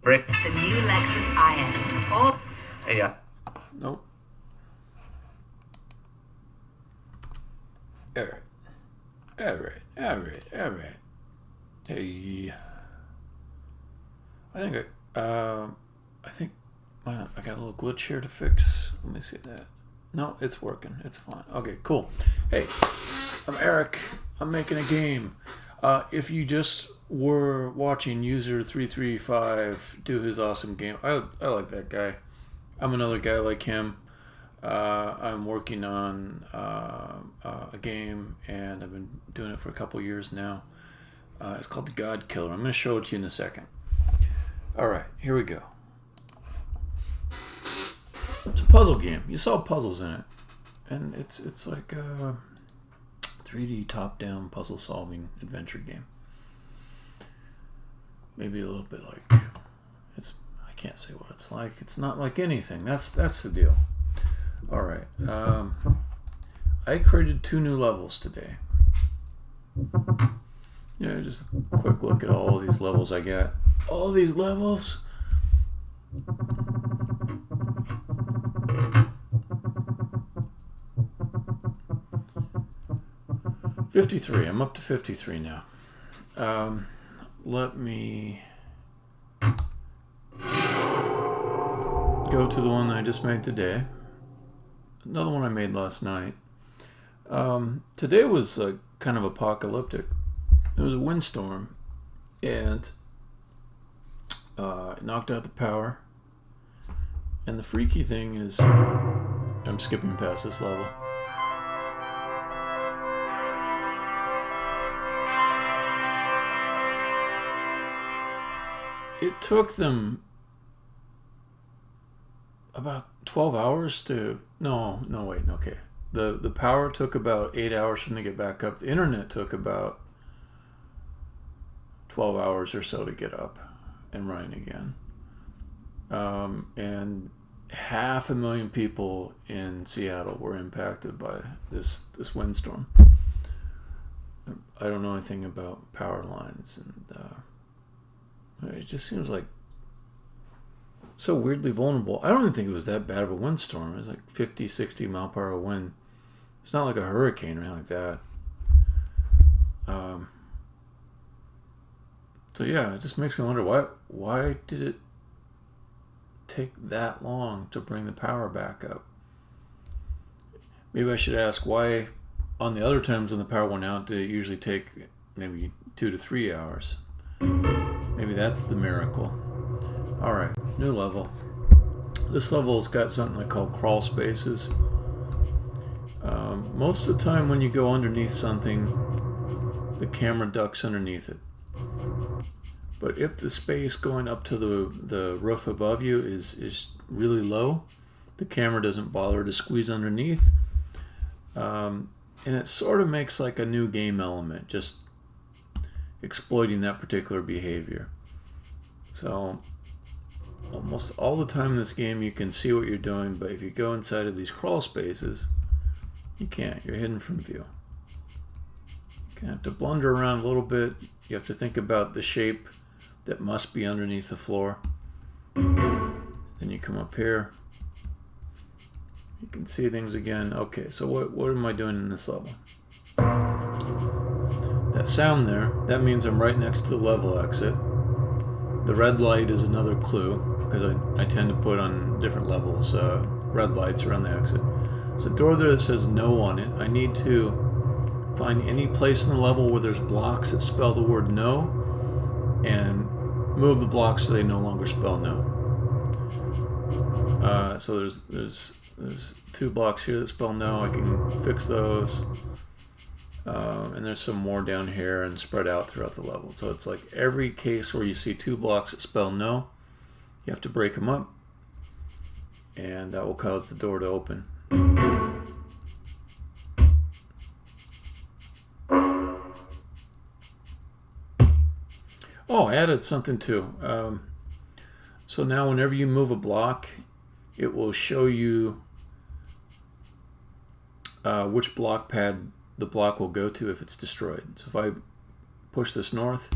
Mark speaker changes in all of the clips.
Speaker 1: Brick.
Speaker 2: The new Lexus IS. Oh.
Speaker 1: Hey, yeah.
Speaker 3: Nope. Alright. Alright. Hey. I think I got a little glitch here to fix. Let me see that. No, it's working. It's fine. Okay, cool. Hey, I'm Eric. I'm making a game. If you just were watching User335 do his awesome game, I like that guy. I'm another guy like him. I'm working on a game, and I've been doing it for a couple years now. It's called the Godkiller. I'm going to show it to you in a second. Alright, here we go. It's a puzzle game. You saw puzzles in it. And it's like a 3D top-down puzzle-solving adventure game. Maybe a little bit like... I can't say what it's like. It's not like anything. That's the deal. Alright. I created 2 new levels today. Just a quick look at all these levels I got. All these levels... 53. I'm up to 53 now. Let me go to the one I just made today. Another one I made last night. Today was kind of apocalyptic. There was a windstorm, and it knocked out the power. And the freaky thing is, I'm skipping past this level. It took them about 12 hours to... Okay. The power took about 8 hours for them to get back up. The internet took about 12 hours or so to get up and running again. And 500,000 people in Seattle were impacted by this windstorm. I don't know anything about power lines, and it just seems like so weirdly vulnerable. I don't even think it was that bad of a windstorm. It was like 50, 60 mile per hour wind. It's not like a hurricane or anything like that. So yeah, it just makes me wonder why did it take that long to bring the power back up? Maybe I should ask why on the other times when the power went out did it usually take maybe 2 to 3 hours. Maybe that's the miracle. Alright, new level. This level's got something I call crawl spaces. Most of the time when you go underneath something, the camera ducks underneath it. But if the space going up to the roof above you is really low, the camera doesn't bother to squeeze underneath. And it sort of makes like a new game element, just exploiting that particular behavior. So almost all the time in this game you can see what you're doing, but if you go inside of these crawl spaces, you can't. You're hidden from view. You have to blunder around a little bit. You have to think about the shape that must be underneath the floor. Then you come up here. You can see things again. Okay, so what am I doing in this level? That sound there, that means I'm right next to the level exit. The red light is another clue, because I tend to put on different levels red lights around the exit. There's a door there that says no on it. I need to find any place in the level where there's blocks that spell the word no, and move the blocks so they no longer spell no. So there's 2 blocks here that spell no. I can fix those. And there's some more down here and spread out throughout the level. So it's like every case where you see 2 blocks that spell no, you have to break them up, and that will cause the door to open. Oh, I added something too. So now whenever you move a block, it will show you which block pad the block will go to if it's destroyed. So if I push this north,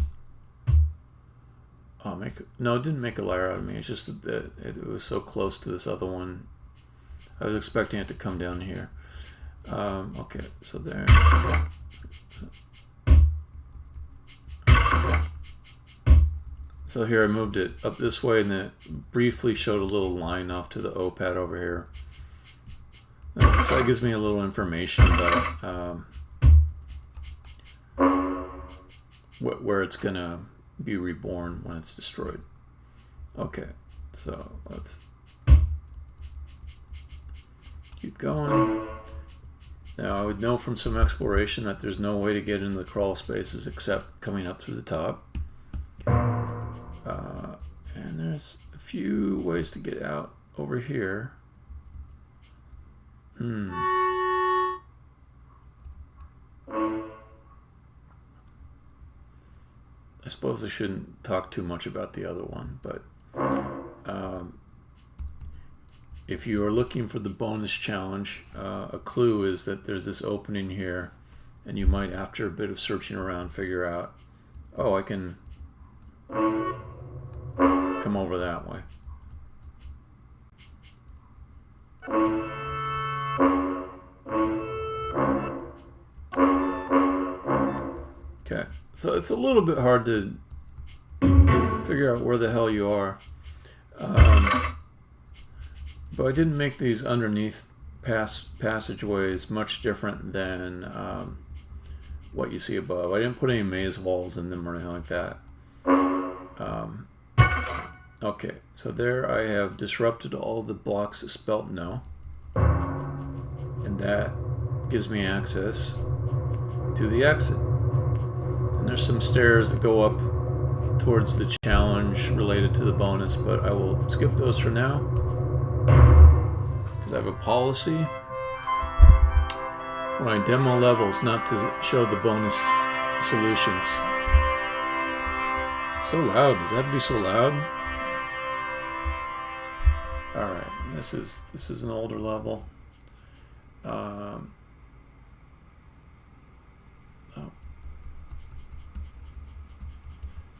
Speaker 3: Oh, no, it didn't make a liar out of me. It's just that it was so close to this other one. I was expecting it to come down here. Okay, so there. So here I moved it up this way, and then it briefly showed a little line off to the O pad over here. So that gives me a little information about where it's gonna be reborn when it's destroyed. Okay, so let's keep going. Now I would know from some exploration that there's no way to get into the crawl spaces except coming up through the top. And there's a few ways to get out over here. I suppose I shouldn't talk too much about the other one, but if you are looking for the bonus challenge, a clue is that there's this opening here, and you might, after a bit of searching around, figure out, oh, I can come over that way. Okay, so it's a little bit hard to figure out where the hell you are. But I didn't make these underneath passageways much different than what you see above. I didn't put any maze walls in them or anything like that. Okay, so there I have disrupted all the blocks that spelt no. And that gives me access to the exit. And there's some stairs that go up towards the challenge related to the bonus, but I will skip those for now, because I have a policy when I demo levels not to show the bonus solutions. So loud, does that have to be so loud? Alright, this is an older level. Oh.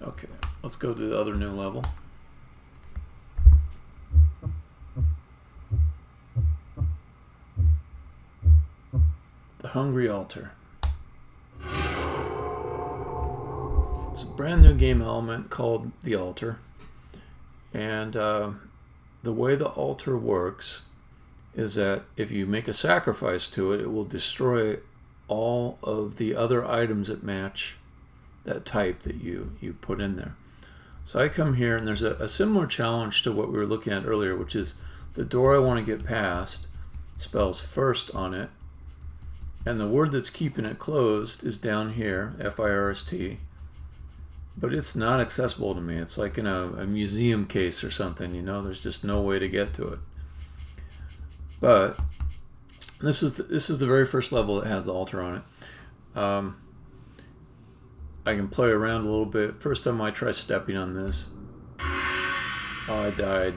Speaker 3: Okay, let's go to the other new level. The Hungry Altar. It's a brand new game element called the Altar, and the way the altar works is that if you make a sacrifice to it, it will destroy all of the other items that match that type that you put in there. So I come here, and there's a similar challenge to what we were looking at earlier, which is the door I want to get past spells first on it, and the word that's keeping it closed is down here, F-I-R-S-T, but it's not accessible to me. It's like in a museum case or something, you know, there's just no way to get to it. But this is the very first level that has the altar on it. I can play around a little bit. First time I try stepping on this, oh, I died.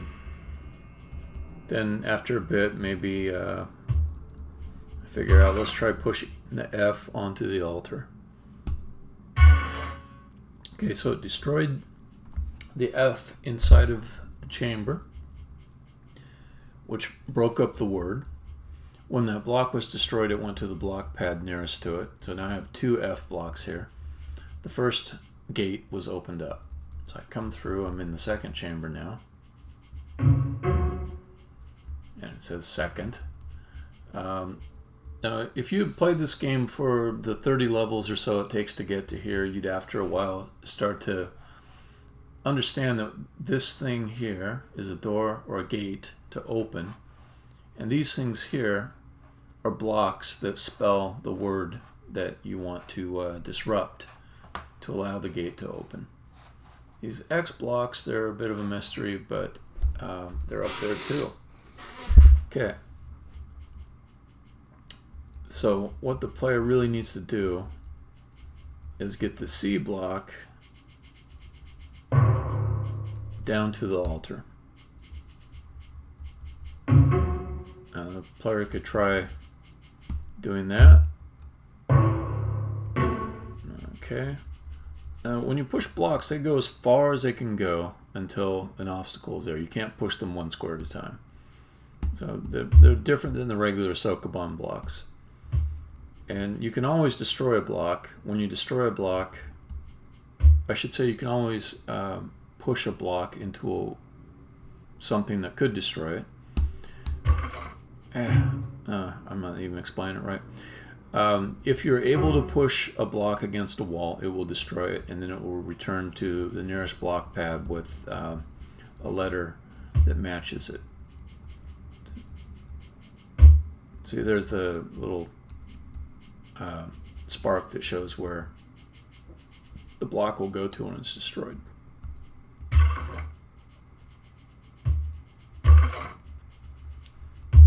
Speaker 3: Then after a bit, maybe I figure out, let's try pushing the F onto the altar. Okay, so it destroyed the F inside of the chamber, which broke up the word. When that block was destroyed, it went to the block pad nearest to it. So now I have two F blocks here. The first gate was opened up. So I come through, I'm in the second chamber now. And it says second. Now, if you had played this game for the 30 levels or so it takes to get to here, you'd after a while start to understand that this thing here is a door or a gate to open. And these things here are blocks that spell the word that you want to disrupt to allow the gate to open. These X blocks, they're a bit of a mystery, but they're up there too. Okay. So what the player really needs to do is get the C block down to the altar. The player could try doing that. Okay. when you push blocks, they go as far as they can go until an obstacle is there. You can't push them one square at a time. So they're different than the regular Sokoban blocks. And you can always destroy a block. When you destroy a block, I should say you can always push a block into something that could destroy it. I'm not even explaining it right. If you're able to push a block against a wall, it will destroy it, and then it will return to the nearest block pad with a letter that matches it. See, there's the little spark that shows where the block will go to when it's destroyed.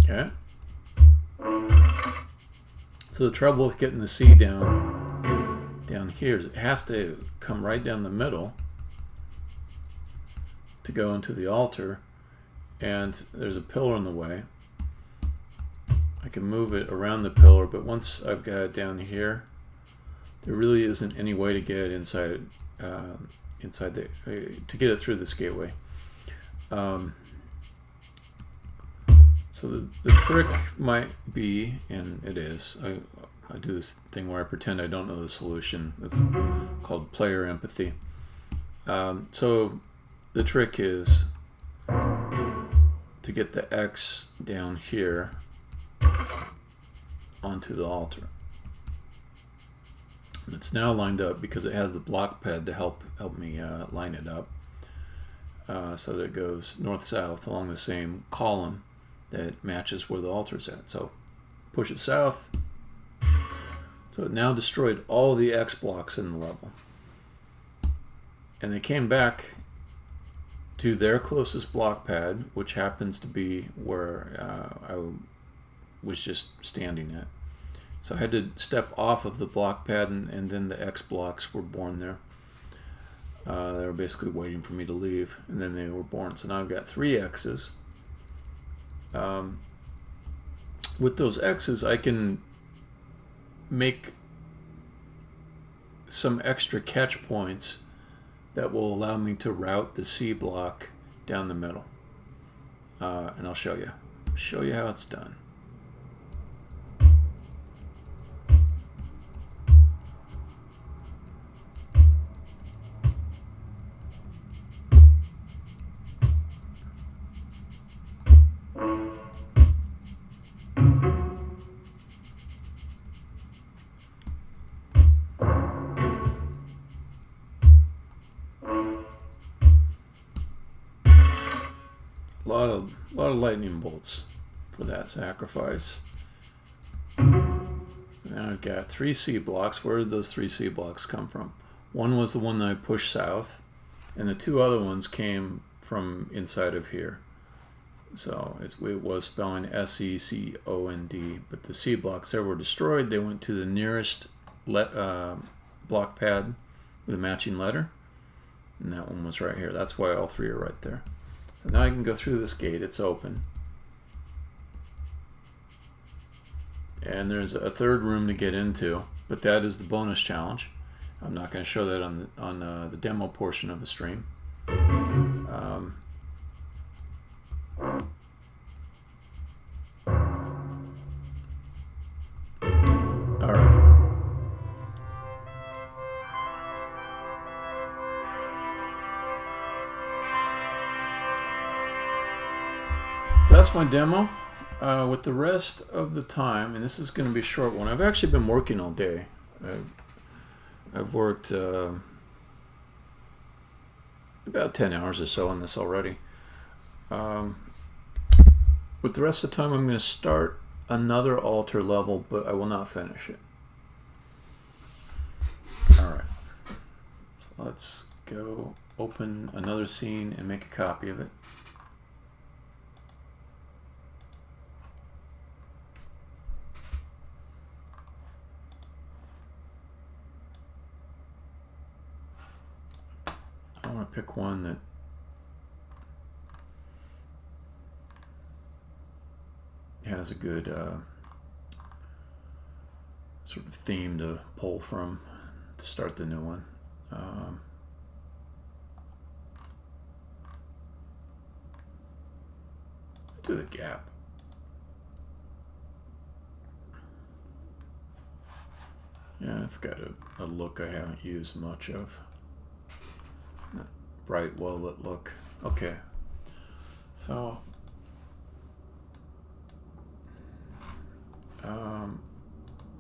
Speaker 3: Okay. So the trouble with getting the C down here is it has to come right down the middle to go into the altar, and there's a pillar in the way. I can move it around the pillar, but once I've got it down here, there really isn't any way to get it inside to get it through this gateway. So the trick might be, and it is, I do this thing where I pretend I don't know the solution. It's called player empathy. So the trick is to get the X down here onto the altar. And it's now lined up because it has the block pad to help me line it up, so that it goes north-south along the same column that matches where the altar's at. So push it south. So it now destroyed all the X blocks in the level. And they came back to their closest block pad, which happens to be where I was just standing at. So I had to step off of the block pad, and then the X blocks were born there. They were basically waiting for me to leave, and then they were born. So now I've got 3 X's. With those X's, I can make some extra catch points that will allow me to route the C block down the middle. And I'll show you how it's done. A lot of lightning bolts for that sacrifice. Now I've got 3 C blocks. Where did those 3 C blocks come from? One was the one that I pushed south, and the 2 other ones came from inside of here. So it was spelling S-E-C-O-N-D, but the C blocks there were destroyed. They went to the nearest block pad with a matching letter, and that one was right here. That's why all 3 are right there. So now I can go through this gate. It's open. And there's a 3rd room to get into, but that is the bonus challenge. I'm not going to show that on the demo portion of the stream. All right. So that's my demo. With the rest of the time, and this is going to be a short one, I've actually been working all day. I've worked about 10 hours or so on this already. With the rest of the time, I'm going to start another altar level, but I will not finish it. Alright, so let's go open another scene and make a copy of it. I want to pick one that has a good sort of theme to pull from to start the new one. Do the gap. Yeah, it's got a look I haven't used much of. That bright, well-lit look. Okay. So, I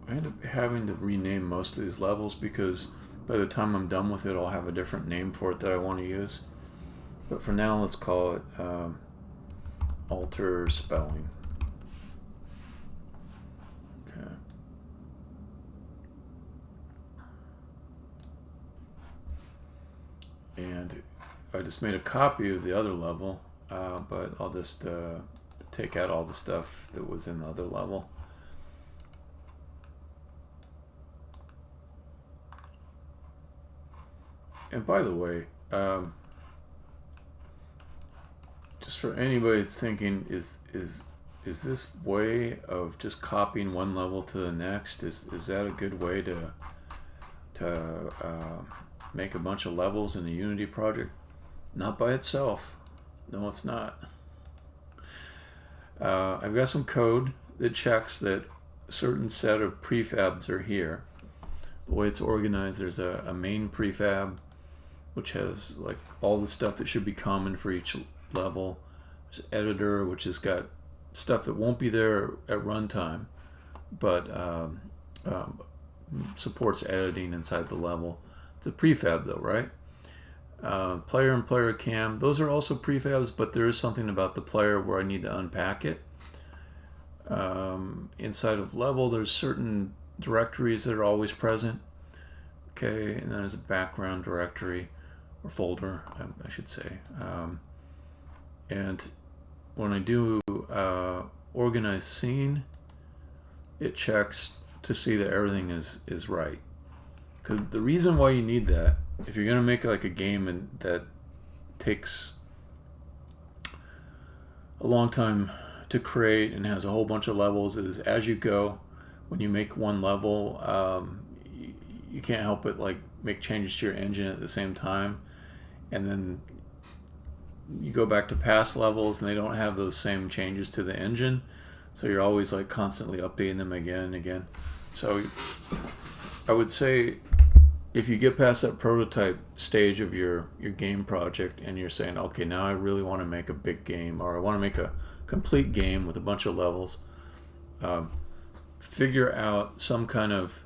Speaker 3: end up having to rename most of these levels because by the time I'm done with it, I'll have a different name for it that I want to use. But for now, let's call it alter spelling. Okay. And I just made a copy of the other level, but I'll just take out all the stuff that was in the other level. And by the way, just for anybody that's thinking, is this way of just copying one level to the next, is that a good way to make a bunch of levels in a Unity project? Not by itself. No, it's not. I've got some code that checks that a certain set of prefabs are here. The way it's organized, there's a main prefab, which has like all the stuff that should be common for each level. There's editor, which has got stuff that won't be there at runtime, but supports editing inside the level. It's a prefab though, right? Player and player cam, those are also prefabs, but there is something about the player where I need to unpack it. Inside of level, there's certain directories that are always present. Okay, and then there's a background directory or folder, I should say. And when I do organize scene, it checks to see that everything is right. Because the reason why you need that, if you're going to make like a game that takes a long time to create and has a whole bunch of levels, is as you go, when you make one level, you can't help but like make changes to your engine at the same time, and then you go back to past levels and they don't have those same changes to the engine, so you're always like constantly updating them again and again. So I would say if you get past that prototype stage of your game project and you're saying, okay, now I really want to make a big game, or I want to make a complete game with a bunch of levels, figure out some kind of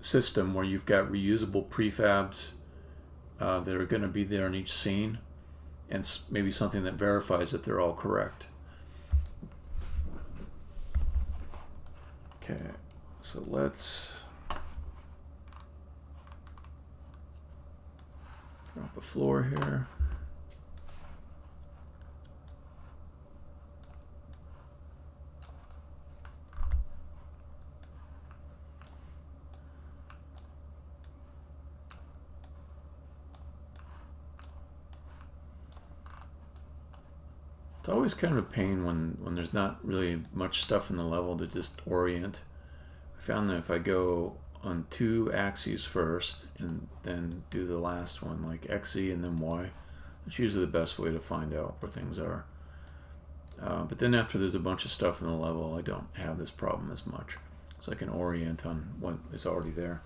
Speaker 3: system where you've got reusable prefabs that are going to be there in each scene, and maybe something that verifies that they're all correct. Okay, so let's drop a floor here. It's always kind of a pain when there's not really much stuff in the level to just orient. I found that if I go on 2 axes first and then do the last one, like XZ and then Y, it's usually the best way to find out where things are. But then after there's a bunch of stuff in the level, I don't have this problem as much. So I can orient on what is already there.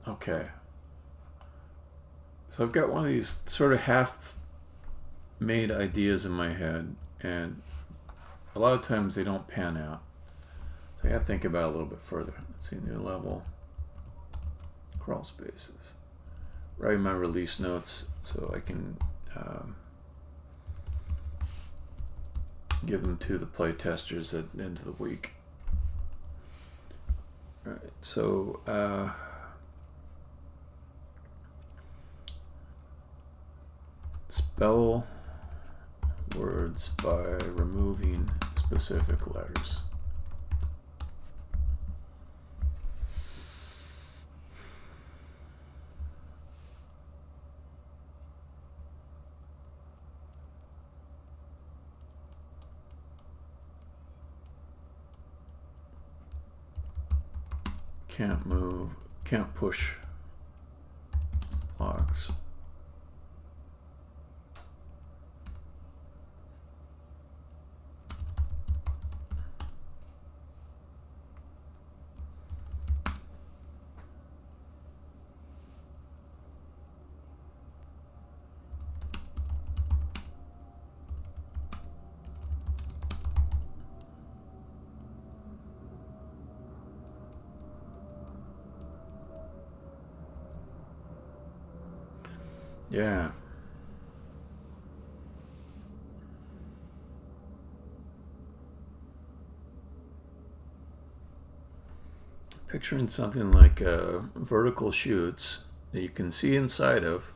Speaker 3: Okay. So I've got one of these sort of half-made ideas in my head, and a lot of times they don't pan out. So I gotta think about it a little bit further. Let's see, new level, crawl spaces. Write my release notes so I can give them to the play testers at the end of the week. All right, so spell words by removing specific letters. can't move, can't push blocks. Yeah. Picturing something like vertical chutes that you can see inside of.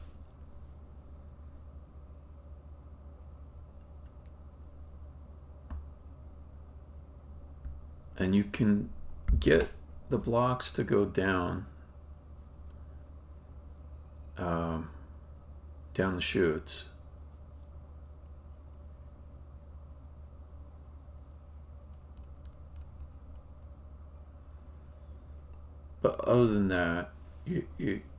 Speaker 3: And you can get the blocks to go down down the chutes. But other than that,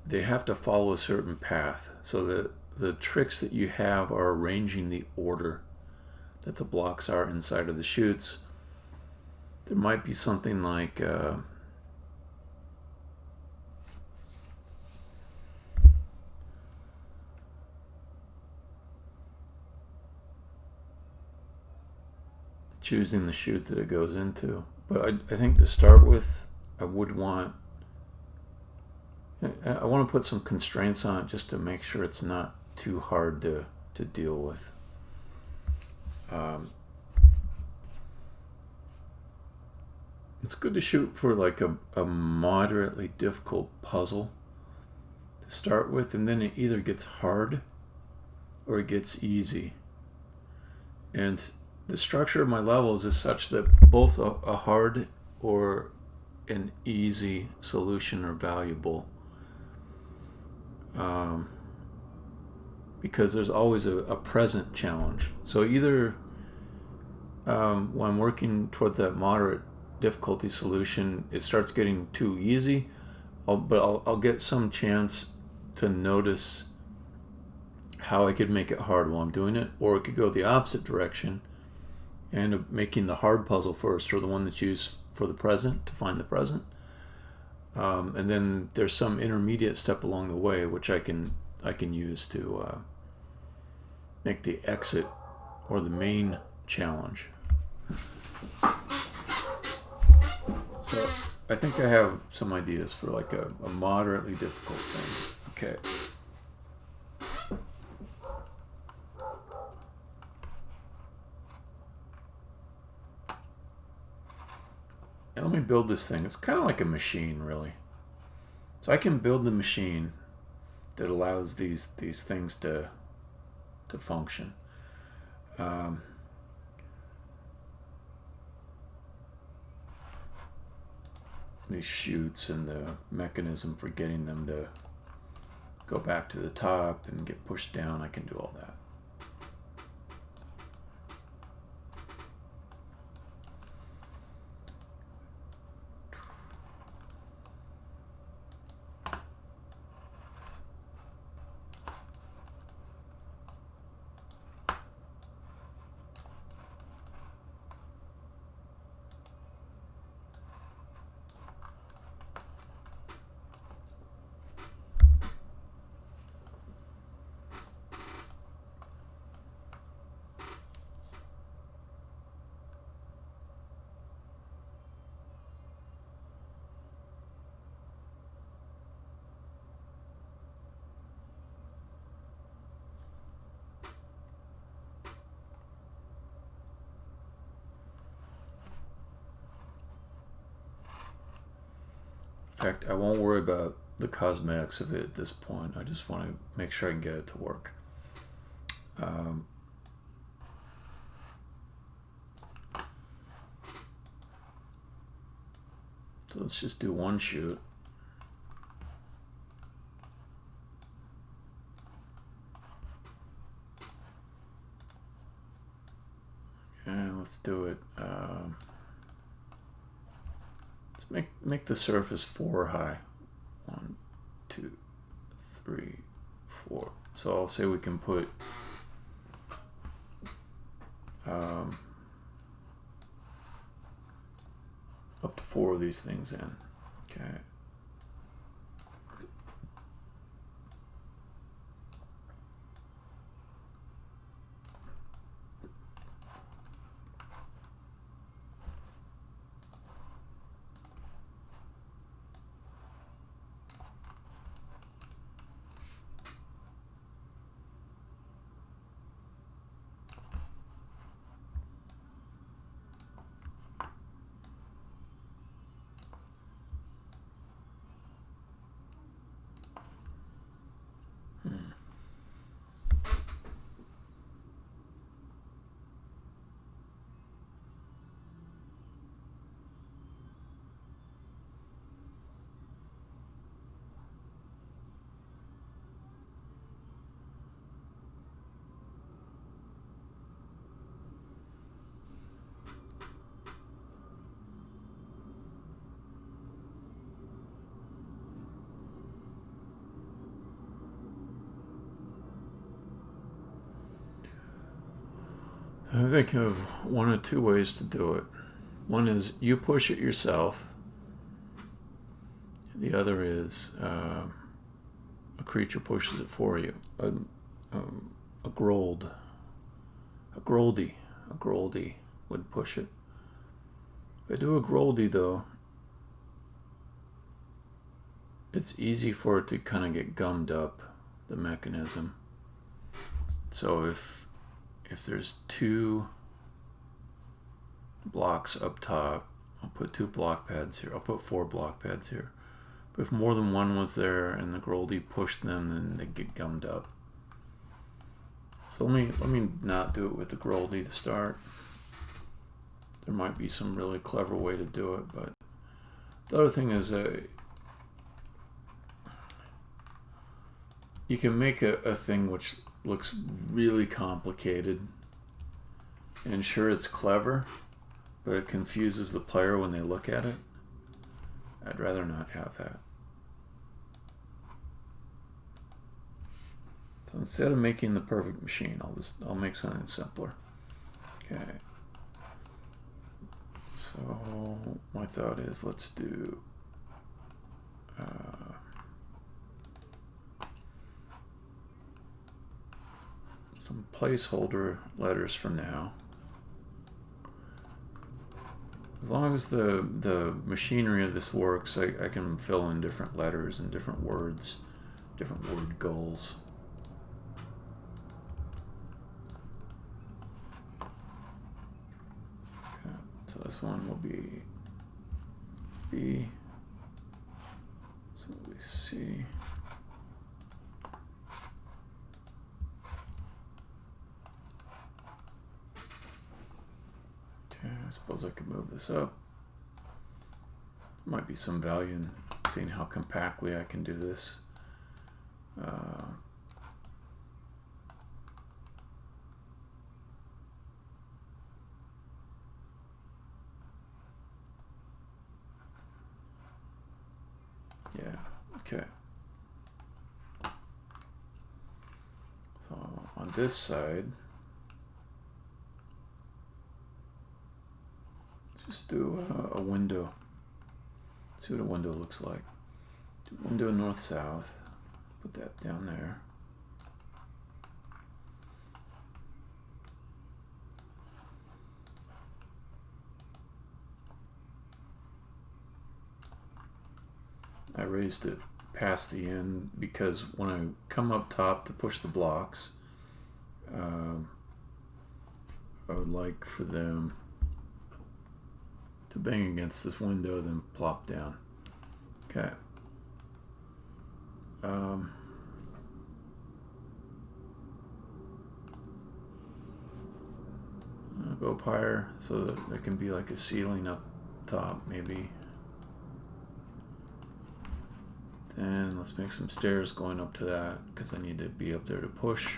Speaker 3: they have to follow a certain path. So the tricks that you have are arranging the order that the blocks are inside of the chutes. There might be something like choosing the chute that it goes into. But I think to start with, I want to put some constraints on it just to make sure it's not too hard to deal with. It's good to shoot for like a moderately difficult puzzle to start with, and then it either gets hard or it gets easy. And the structure of my levels is such that both a hard or an easy solution are valuable. Because there's always a present challenge. So either when I'm working towards that moderate difficulty solution, it starts getting too easy, but I'll get some chance to notice how I could make it hard while I'm doing it, or it could go the opposite direction and end up making the hard puzzle first, or the one that's used for the present, to find the present. And then there's some intermediate step along the way which I can use to make the exit or the main challenge. So I think I have some ideas for like a moderately difficult thing. Okay. Now let me build this thing. It's kind of like a machine, really. So I can build the machine that allows these things to function. These chutes and the mechanism for getting them to go back to the top and get pushed down, I can do all that. In fact, I won't worry about the cosmetics of it at this point. I just want to make sure I can get it to work. So let's just do one shoot. And let's do it. Let's make the surface 4 high. 1, 2, 3, 4. So I'll say we can put up to 4 of these things in. Okay. I think of 1 or 2 ways to do it. One is you push it yourself. The other is a creature pushes it for you. A Groldy would push it. If I do a Groldy though, it's easy for it to kind of get gummed up, the mechanism. So if there's 2 blocks up top, I'll put 2 block pads here. I'll put 4 block pads here. But if more than one was there and the Groldy pushed them, then they get gummed up. So let me not do it with the Groldy to start. There might be some really clever way to do it, but the other thing is you can make a thing which looks really complicated, and sure, it's clever, but it confuses the player when they look at it. I'd rather not have that. So instead of making the perfect machine, I'll make something simpler. Okay. So my thought is, let's do some placeholder letters for now. As long as the machinery of this works, I can fill in different letters and different words, different word goals. Okay, so this one will be B. So will be C. I suppose I could move this up. Might be some value in seeing how compactly I can do this. Yeah, okay. So on this side, just do a window. See what a window looks like. Do window north-south. Put that down there. I raised it past the end because when I come up top to push the blocks, I would like for them to bang against this window, then plop down. Okay. I'll go up higher so that there can be like a ceiling up top, maybe. Then let's make some stairs going up to that because I need to be up there to push.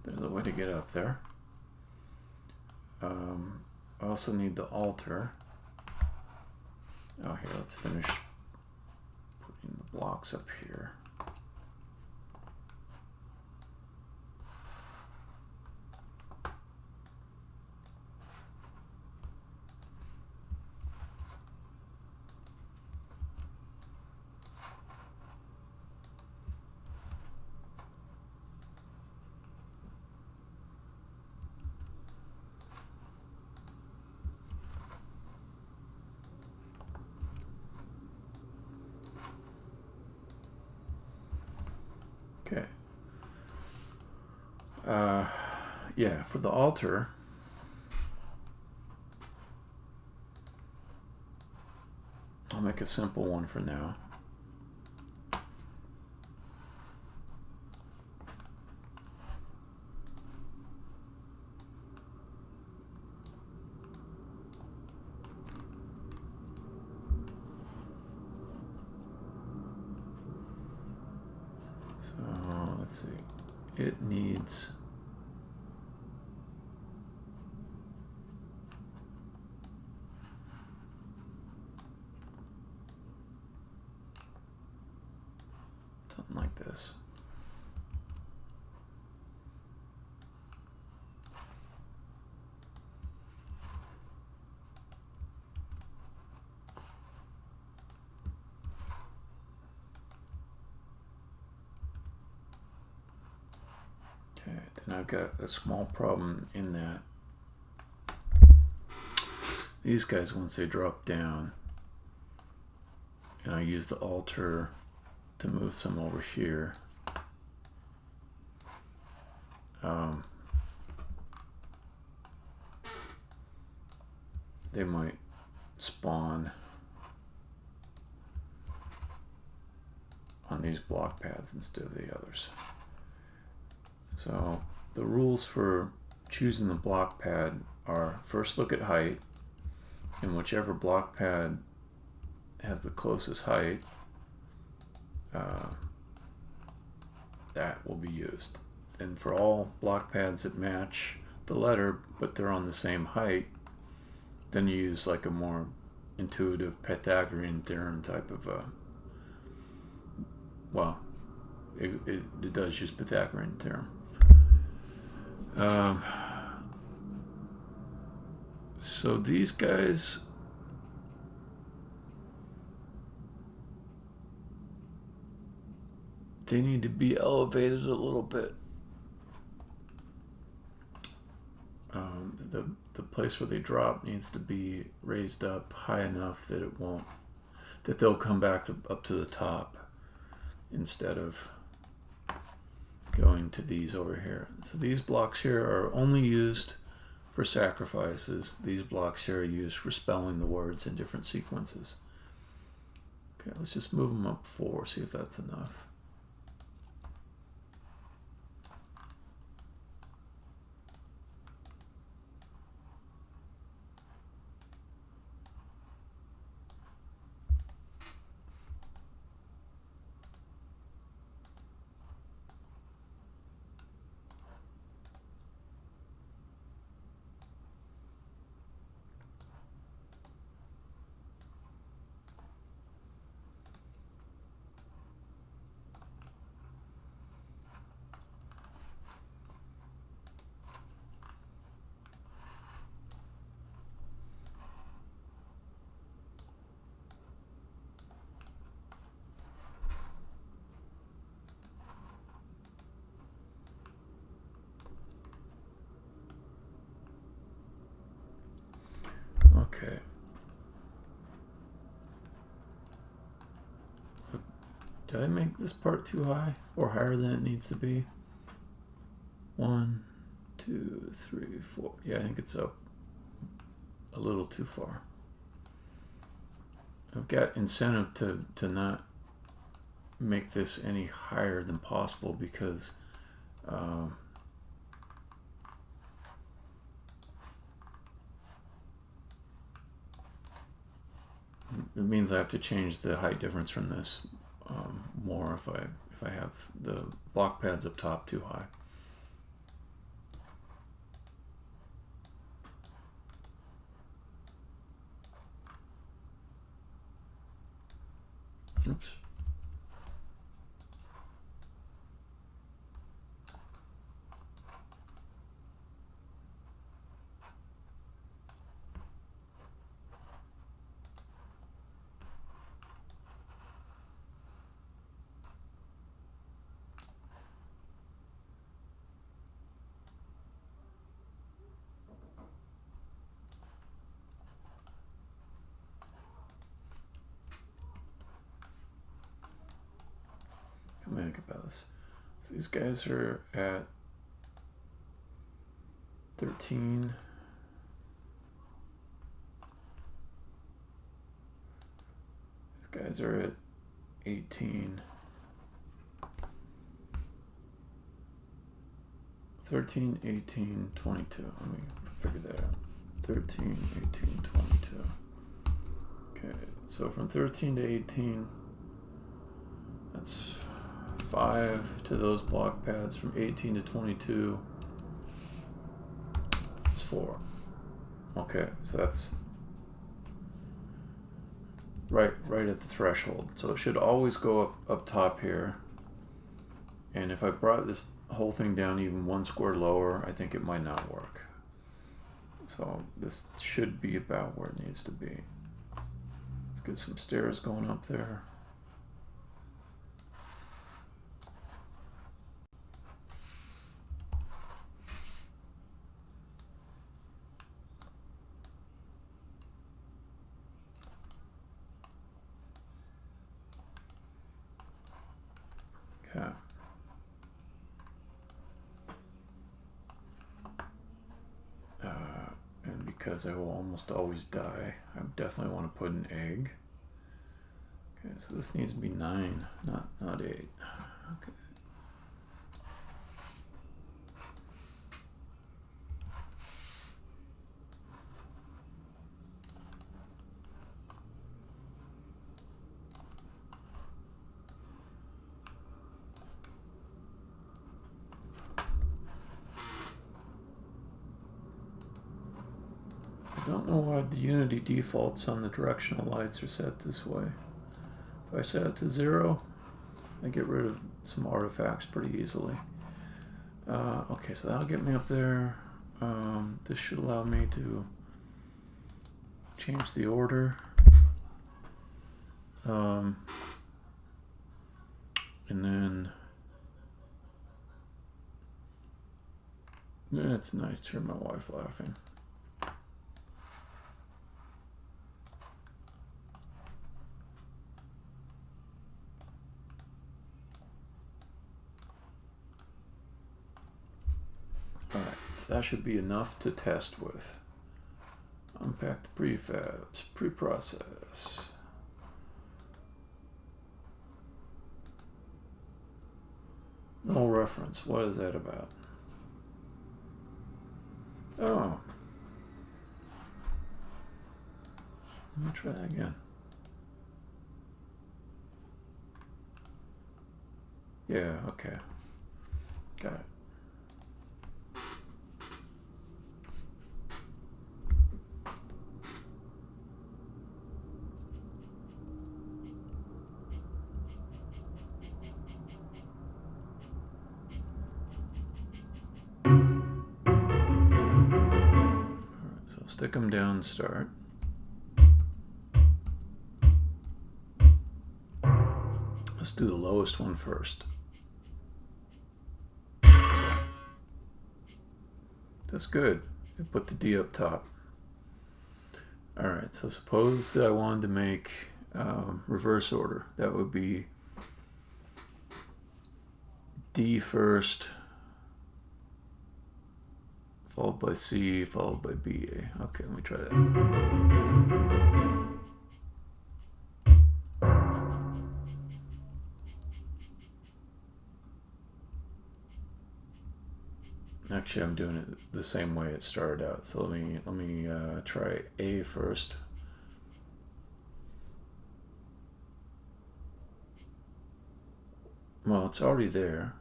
Speaker 3: there's a way to get up there. I also need the altar. Oh, here, let's finish putting the blocks up here. Okay. Yeah, for the altar, I'll make a simple one for now. So let's see, it needs something like this. Okay, then I've got a small problem in that these guys, once they drop down, and I use the altar to move some over here, they might spawn on these block pads instead of the others. So the rules for choosing the block pad are: first look at height, and whichever block pad has the closest height, that will be used. And for all block pads that match the letter but they're on the same height, then you use like a more intuitive Pythagorean theorem type of well, it does use Pythagorean theorem. So these guys, they need to be elevated a little bit. The place where they drop needs to be raised up high enough that it won't, that they'll come back up to the top instead of going to these over here. So these blocks here are only used for sacrifices. These blocks here are used for spelling the words in different sequences. Okay, let's just move them up 4, see if that's enough. Okay. So, did I make this part too high or higher than it needs to be? 1, 2, 3, 4. Yeah, I think it's up a little too far. I've got incentive to not make this any higher than possible because it means I have to change the height difference from this more if I have the block pads up top too high. Oops. Let me think about this. So these guys are at 13. These guys are at 18. 13, 18, 22. Let me figure that out. 13, 18, 22. Okay, so from 13 to 18, that's 5 to those block pads. From 18 to 22, it's 4. Okay, so that's right at the threshold. So it should always go up top here. And if I brought this whole thing down even one square lower, I think it might not work. So this should be about where it needs to be. Let's get some stairs going up there. Okay. And because I will almost always die, I definitely want to put an egg. Okay, so this needs to be 9, not 8. Okay. I don't know why the Unity defaults on the directional lights are set this way. If I set it to 0, I get rid of some artifacts pretty easily. Okay, so that'll get me up there. This should allow me to change the order. And then it's nice to hear my wife laughing. Alright, that should be enough to test with. Unpack the prefabs, pre-process. No reference, what is that about? Oh. Let me try that again. Yeah, okay. Got it. Stick them down and start. Let's do the lowest one first. That's good. I put the D up top. Alright, so suppose that I wanted to make reverse order. That would be D first, followed by C, followed by B. Okay, let me try that. Actually, I'm doing it the same way it started out. So let me try A first. Well, it's already there.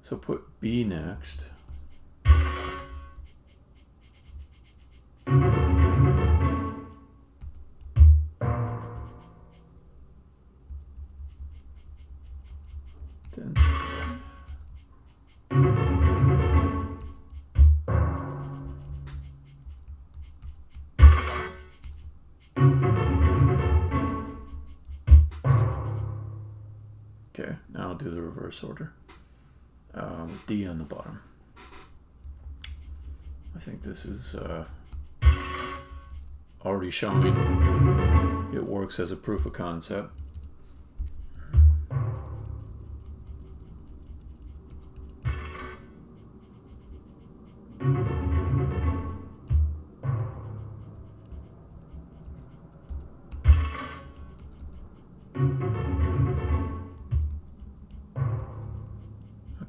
Speaker 3: So put B next. Okay, now I'll do the reverse order. With D on the bottom. I think this is already showing it works as a proof of concept.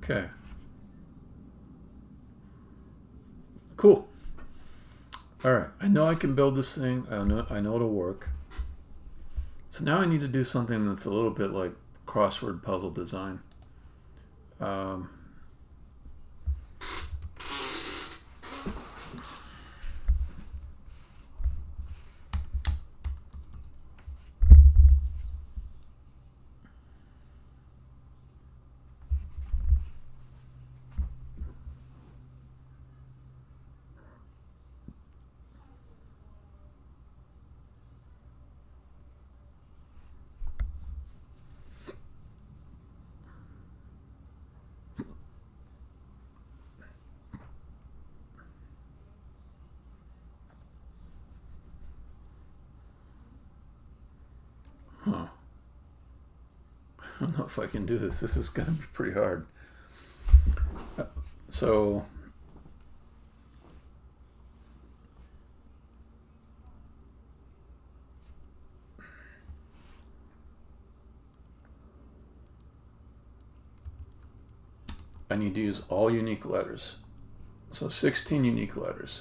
Speaker 3: Okay. Cool. Alright, I know I can build this thing. I know it'll work. So now I need to do something that's a little bit like crossword puzzle design. Huh. I don't know if I can do this. This is going to be pretty hard. So I need to use all unique letters. So 16 unique letters.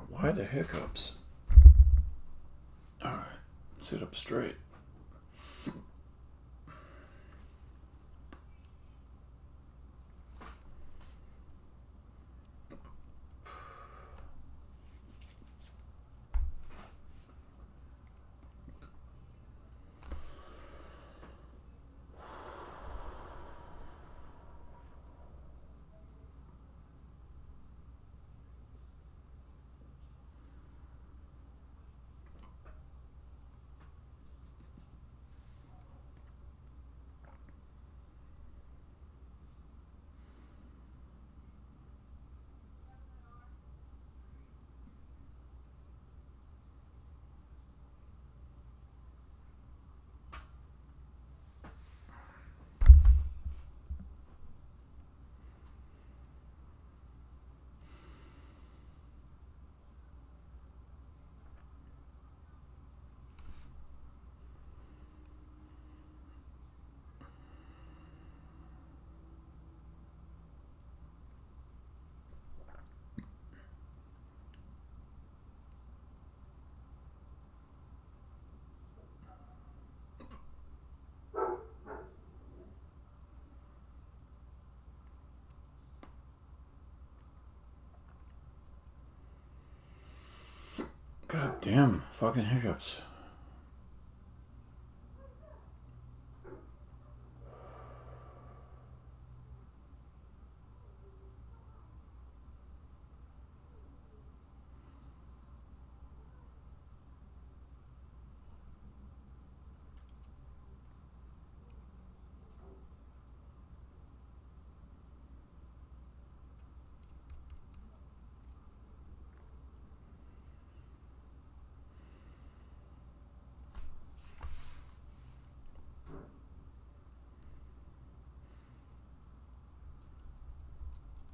Speaker 3: Why the hiccups? Alright, sit up straight. God damn, fucking hiccups.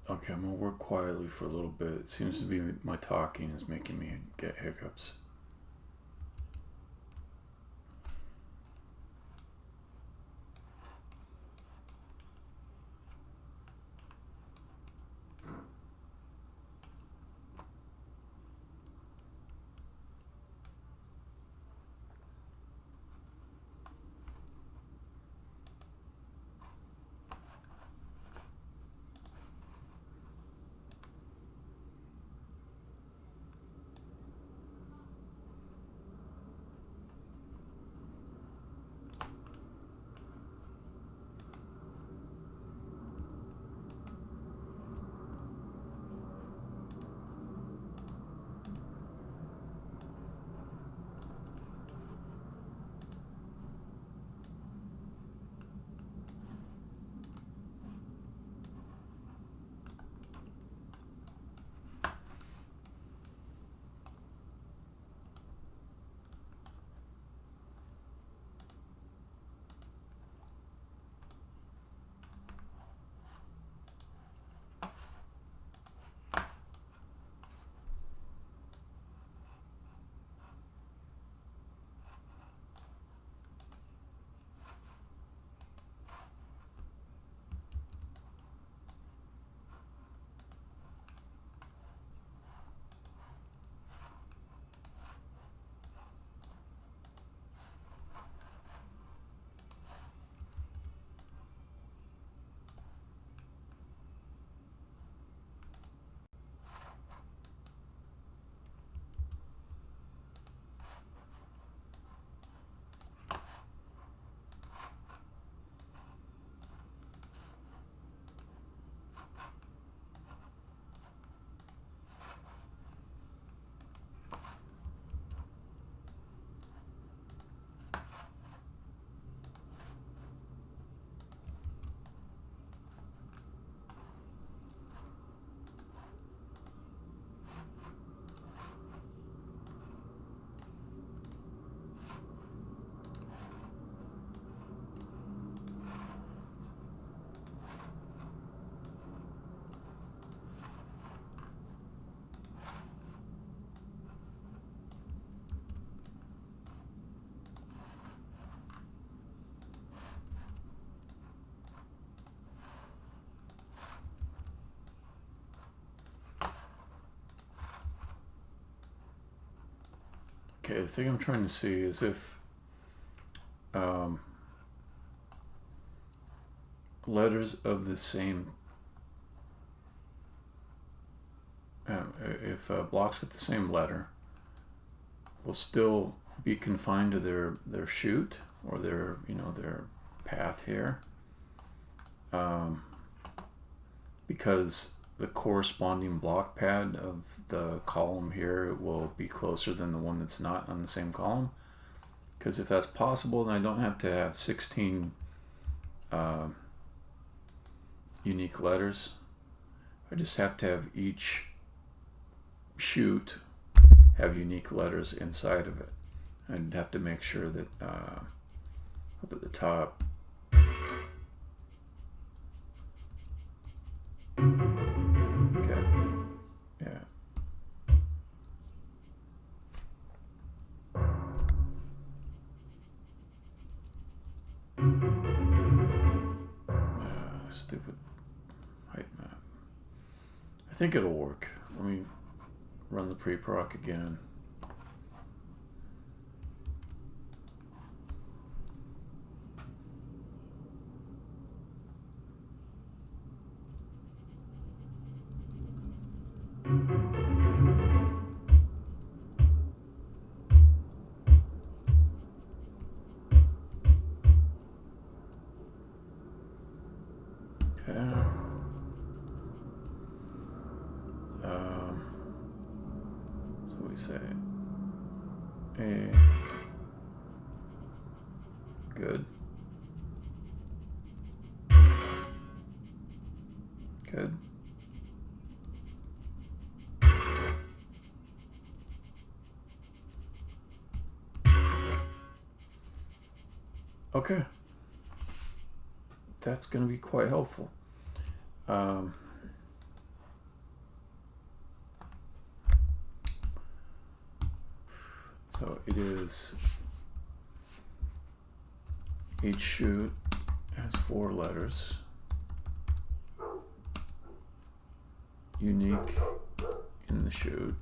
Speaker 3: Okay, I'm gonna work quietly for a little bit. It seems to be my talking is making me get hiccups. Okay, the thing I'm trying to see is if letters of the same, if blocks with the same letter will still be confined to their chute or their their path here, because the corresponding block pad of the column here will be closer than the one that's not on the same column. Because if that's possible, then I don't have to have 16 unique letters. I just have to have each chute have unique letters inside of it. I'd have to make sure that up at the top, okay, yeah. Stupid height map. I think it'll work. Let me run the pre-proc again. So we say A. Good. Good. Okay. That's going to be quite helpful. So it is, each chute has 4 letters, unique in the chute.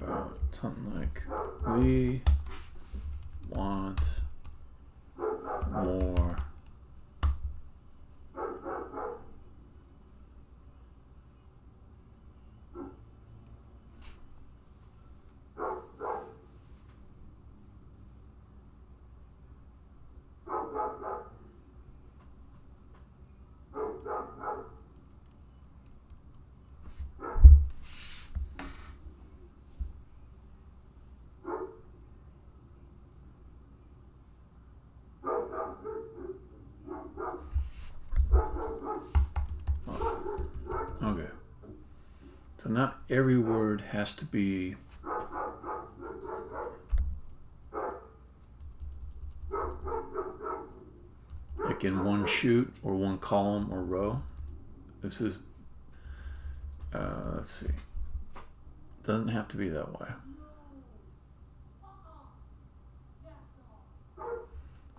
Speaker 3: About something like, we want more Okay. So not every word has to be like in one chute or one column or row. This is, let's see. Doesn't have to be that way.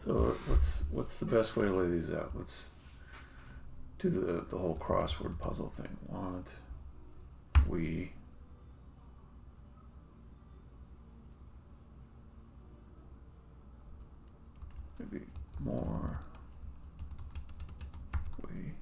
Speaker 3: So what's the best way to lay these out? Let's do the whole crossword puzzle thing. Want, we, maybe more, we,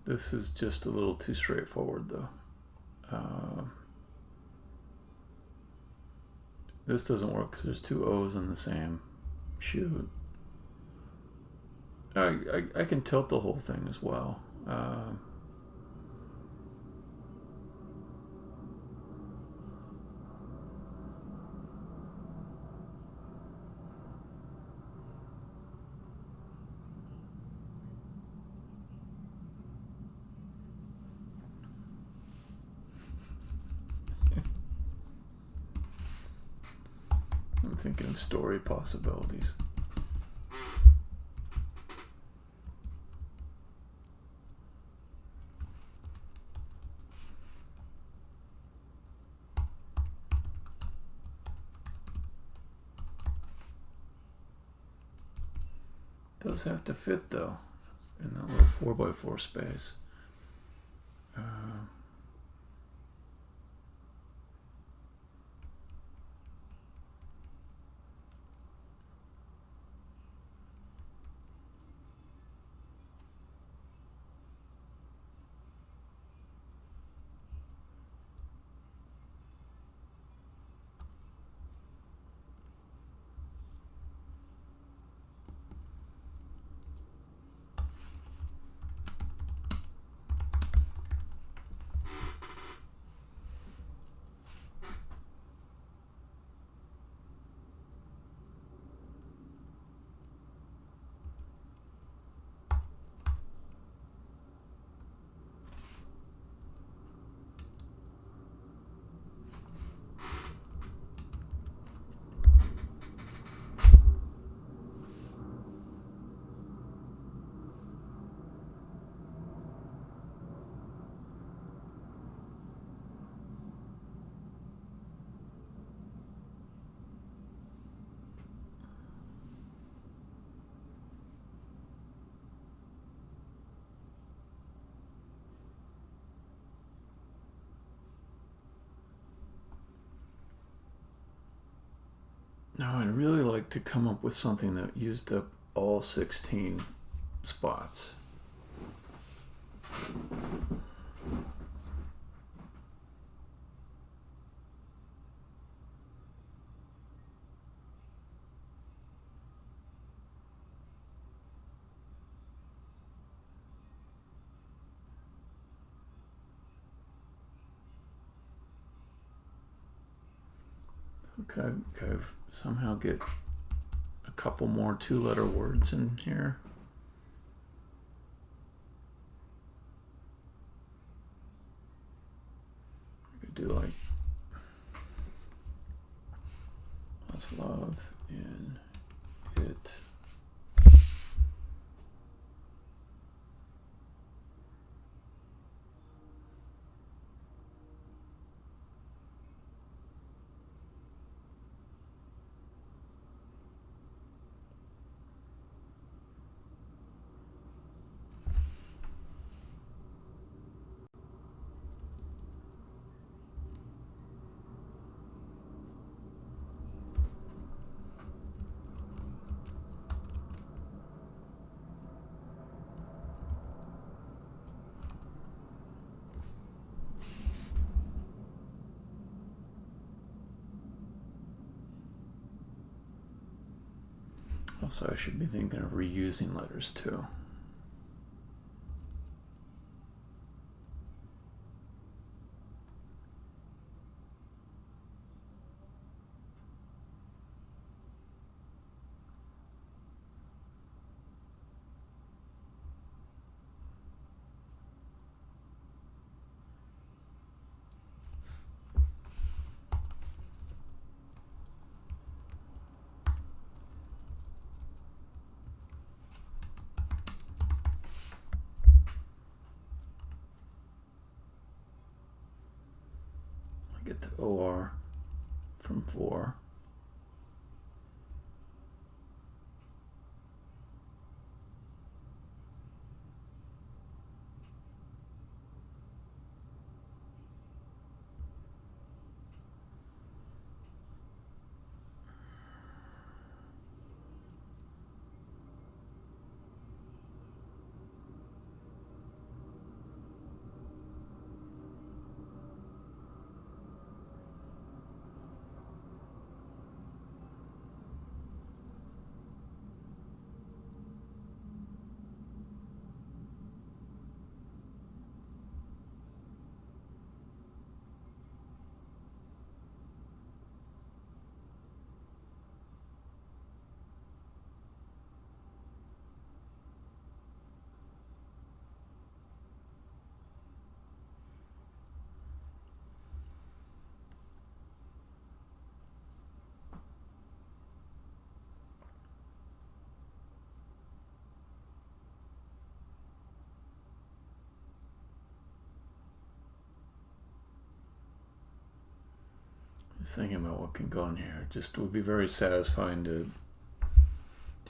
Speaker 3: This is just a little too straightforward, though. This doesn't work because there's two O's in the same shoot. I can tilt the whole thing as well. I'm thinking of story possibilities. Does have to fit though in that little 4x4 space. Now I'd really like to come up with something that used up all 16 spots. Could I somehow get a couple more two-letter words in here? I could do like less love in it. Also, I should be thinking of reusing letters too. Get the OR from 4. was thinking about what can go in here. It just would be very satisfying to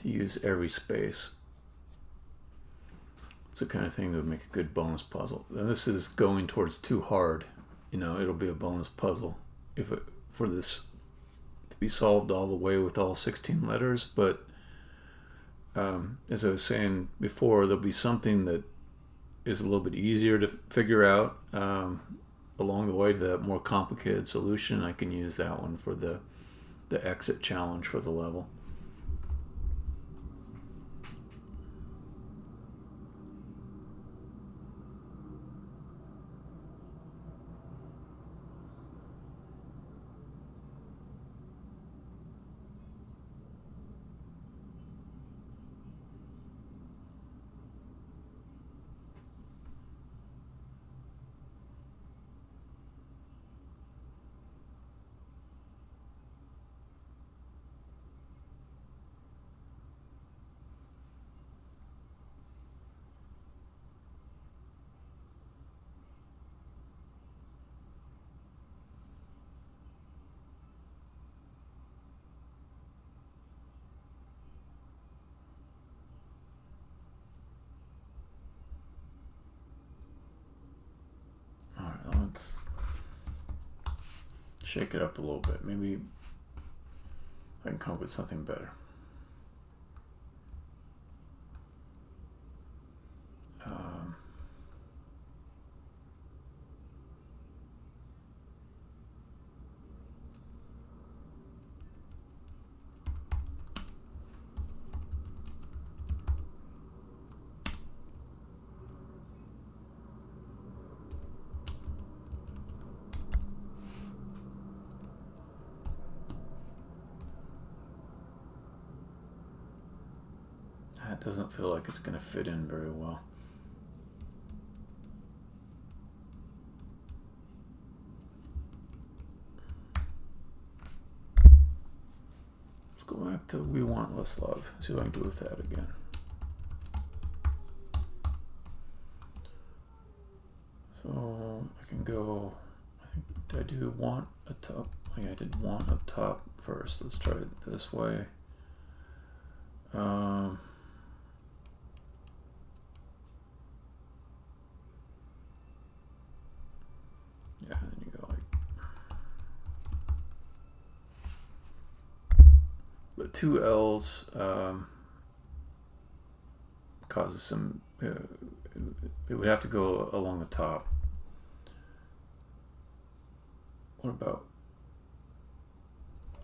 Speaker 3: use every space. It's the kind of thing that would make a good bonus puzzle. And this is going towards too hard. You know, it'll be a bonus puzzle for this to be solved all the way with all 16 letters. But as I was saying before, there'll be something that is a little bit easier to figure out along the way to that more complicated solution. I can use that one for the exit challenge for the level. Let's shake it up a little bit. Maybe I can come up with something better. That doesn't feel like it's going to fit in very well. Let's go back to We Want Less Love. See what I can do with that again. So I can go, I think, did I do want a top? I did want up top first. Let's try it this way. Yeah, then you go like, but two L's causes some, it would have to go along the top. What about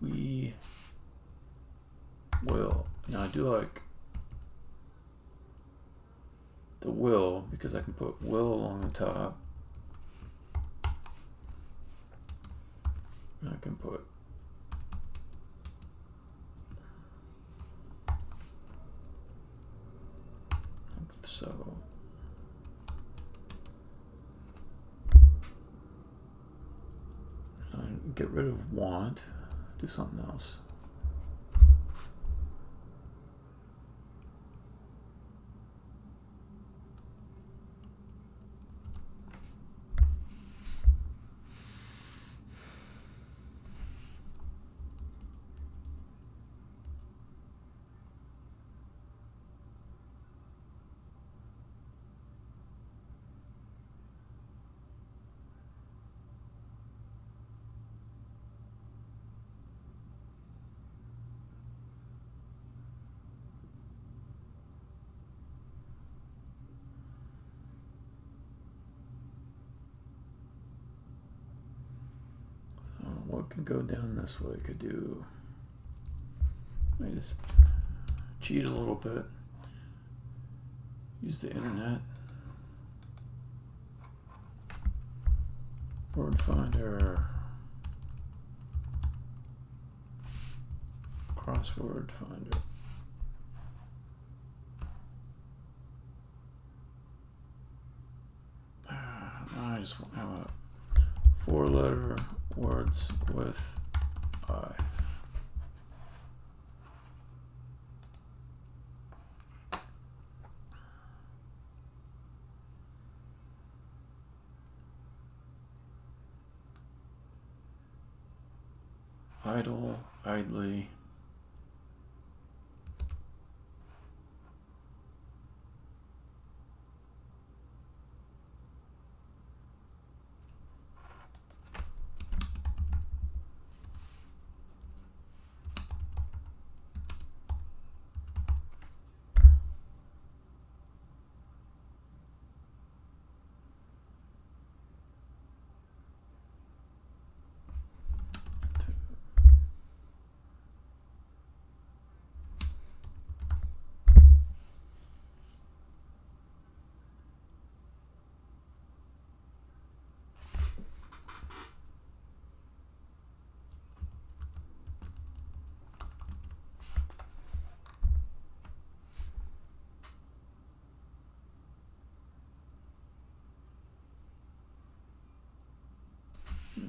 Speaker 3: we will? Now I do like the will because I can put will along the top. And I can put so. Get rid of want, do something else. What could go down this way? Could do. I just cheat a little bit. Use the internet. Word finder. Crossword finder. I just want to have a 4-letter words with I. idle, idly.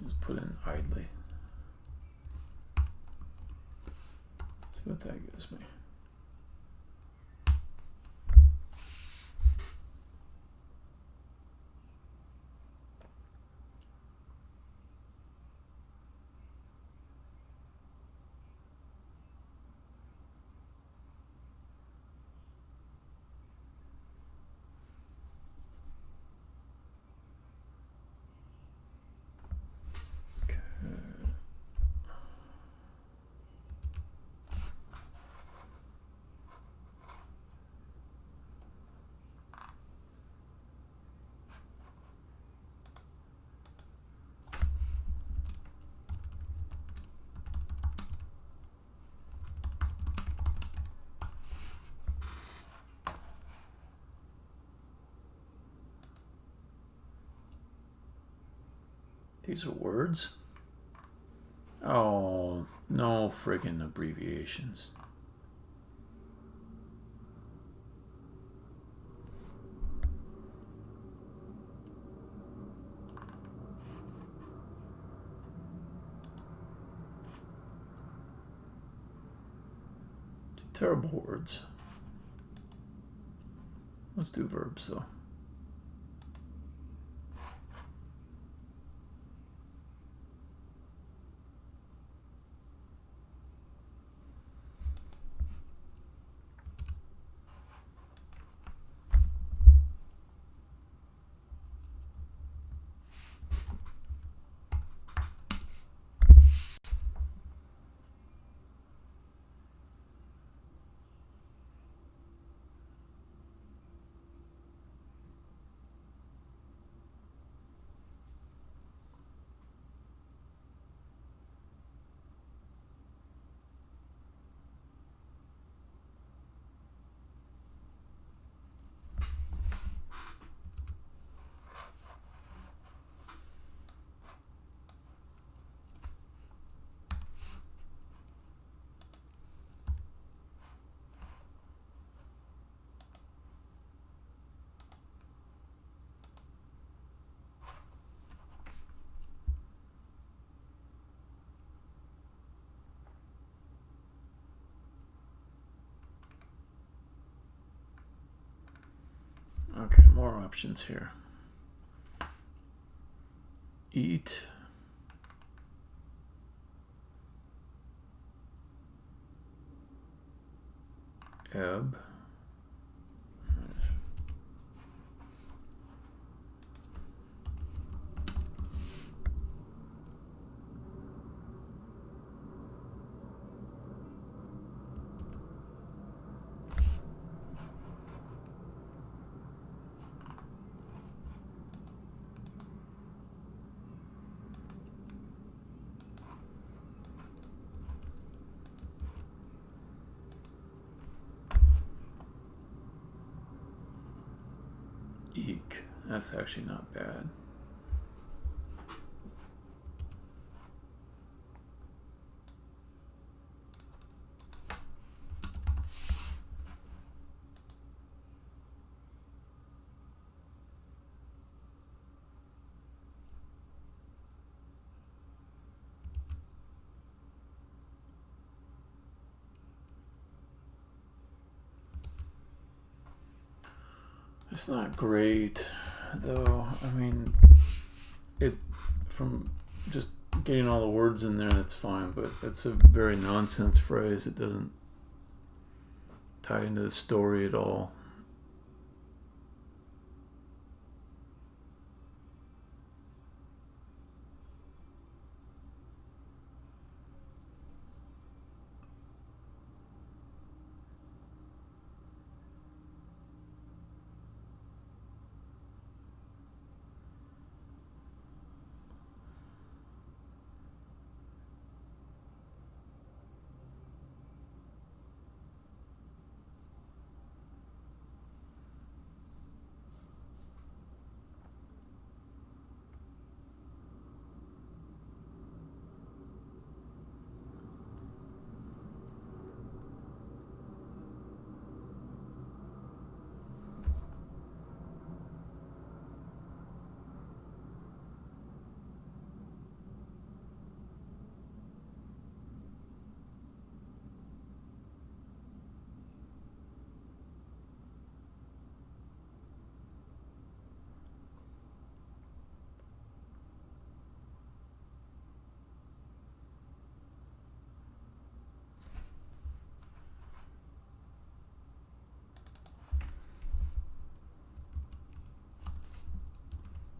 Speaker 3: Just put in idly. See what that gives me. These are words? Oh, no friggin' abbreviations. Terrible words. Let's do verbs though. Okay, more options here. Eat. Ebb. Eek. That's actually not bad. It's not great, though. I mean, it from just getting all the words in there, that's fine, but it's a very nonsense phrase. It doesn't tie into the story at all.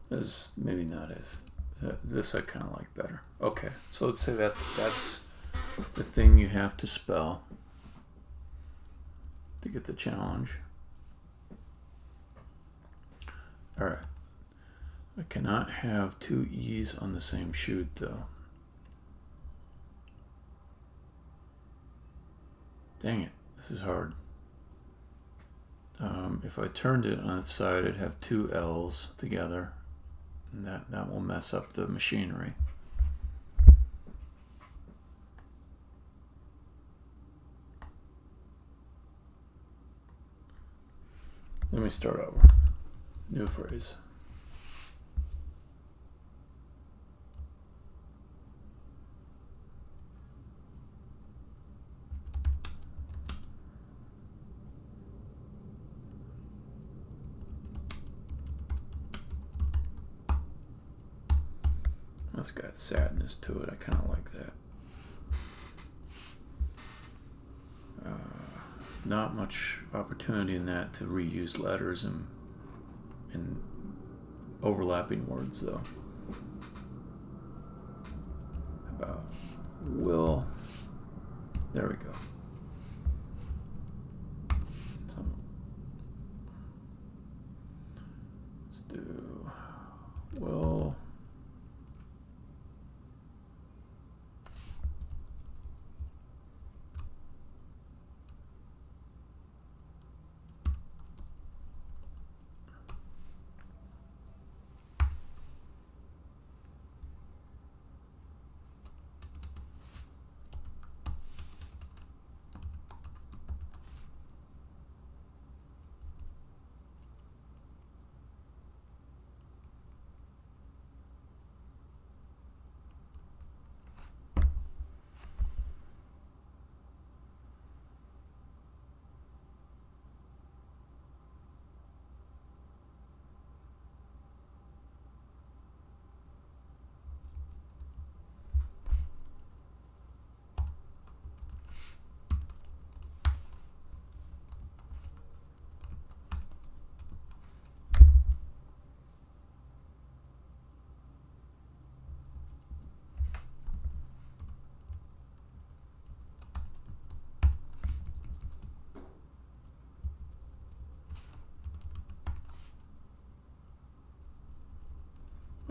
Speaker 3: This maybe not as this I kind of like better. Okay, so let's say that's the thing you have to spell to get the challenge. All right, I cannot have two E's on the same shoot though. Dang it, this is hard. If I turned it on its side, I'd have two L's together. And that will mess up the machinery. Let me start over. New phrase. That's got sadness to it. I kind of like that. Not much opportunity in that to reuse letters and overlapping words, though. How about will? There we go. Let's do will.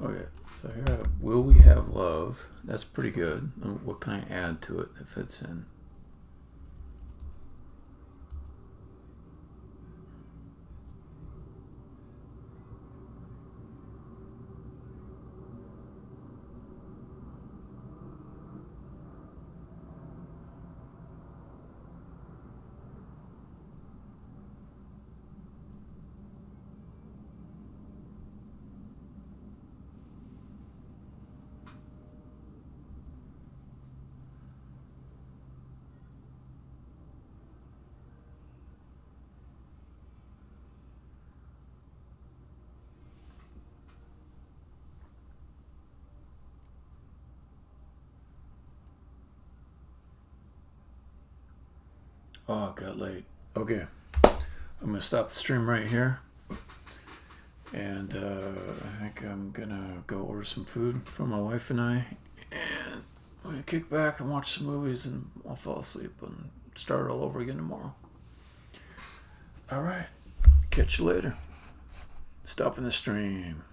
Speaker 3: Okay, so here I have, will we have love? That's pretty good. What can I add to it that fits in? Oh, it got late. Okay. I'm going to stop the stream right here. And I think I'm going to go order some food for my wife and I. And I'm going to kick back and watch some movies, and I'll fall asleep and start all over again tomorrow. All right. Catch you later. Stopping the stream.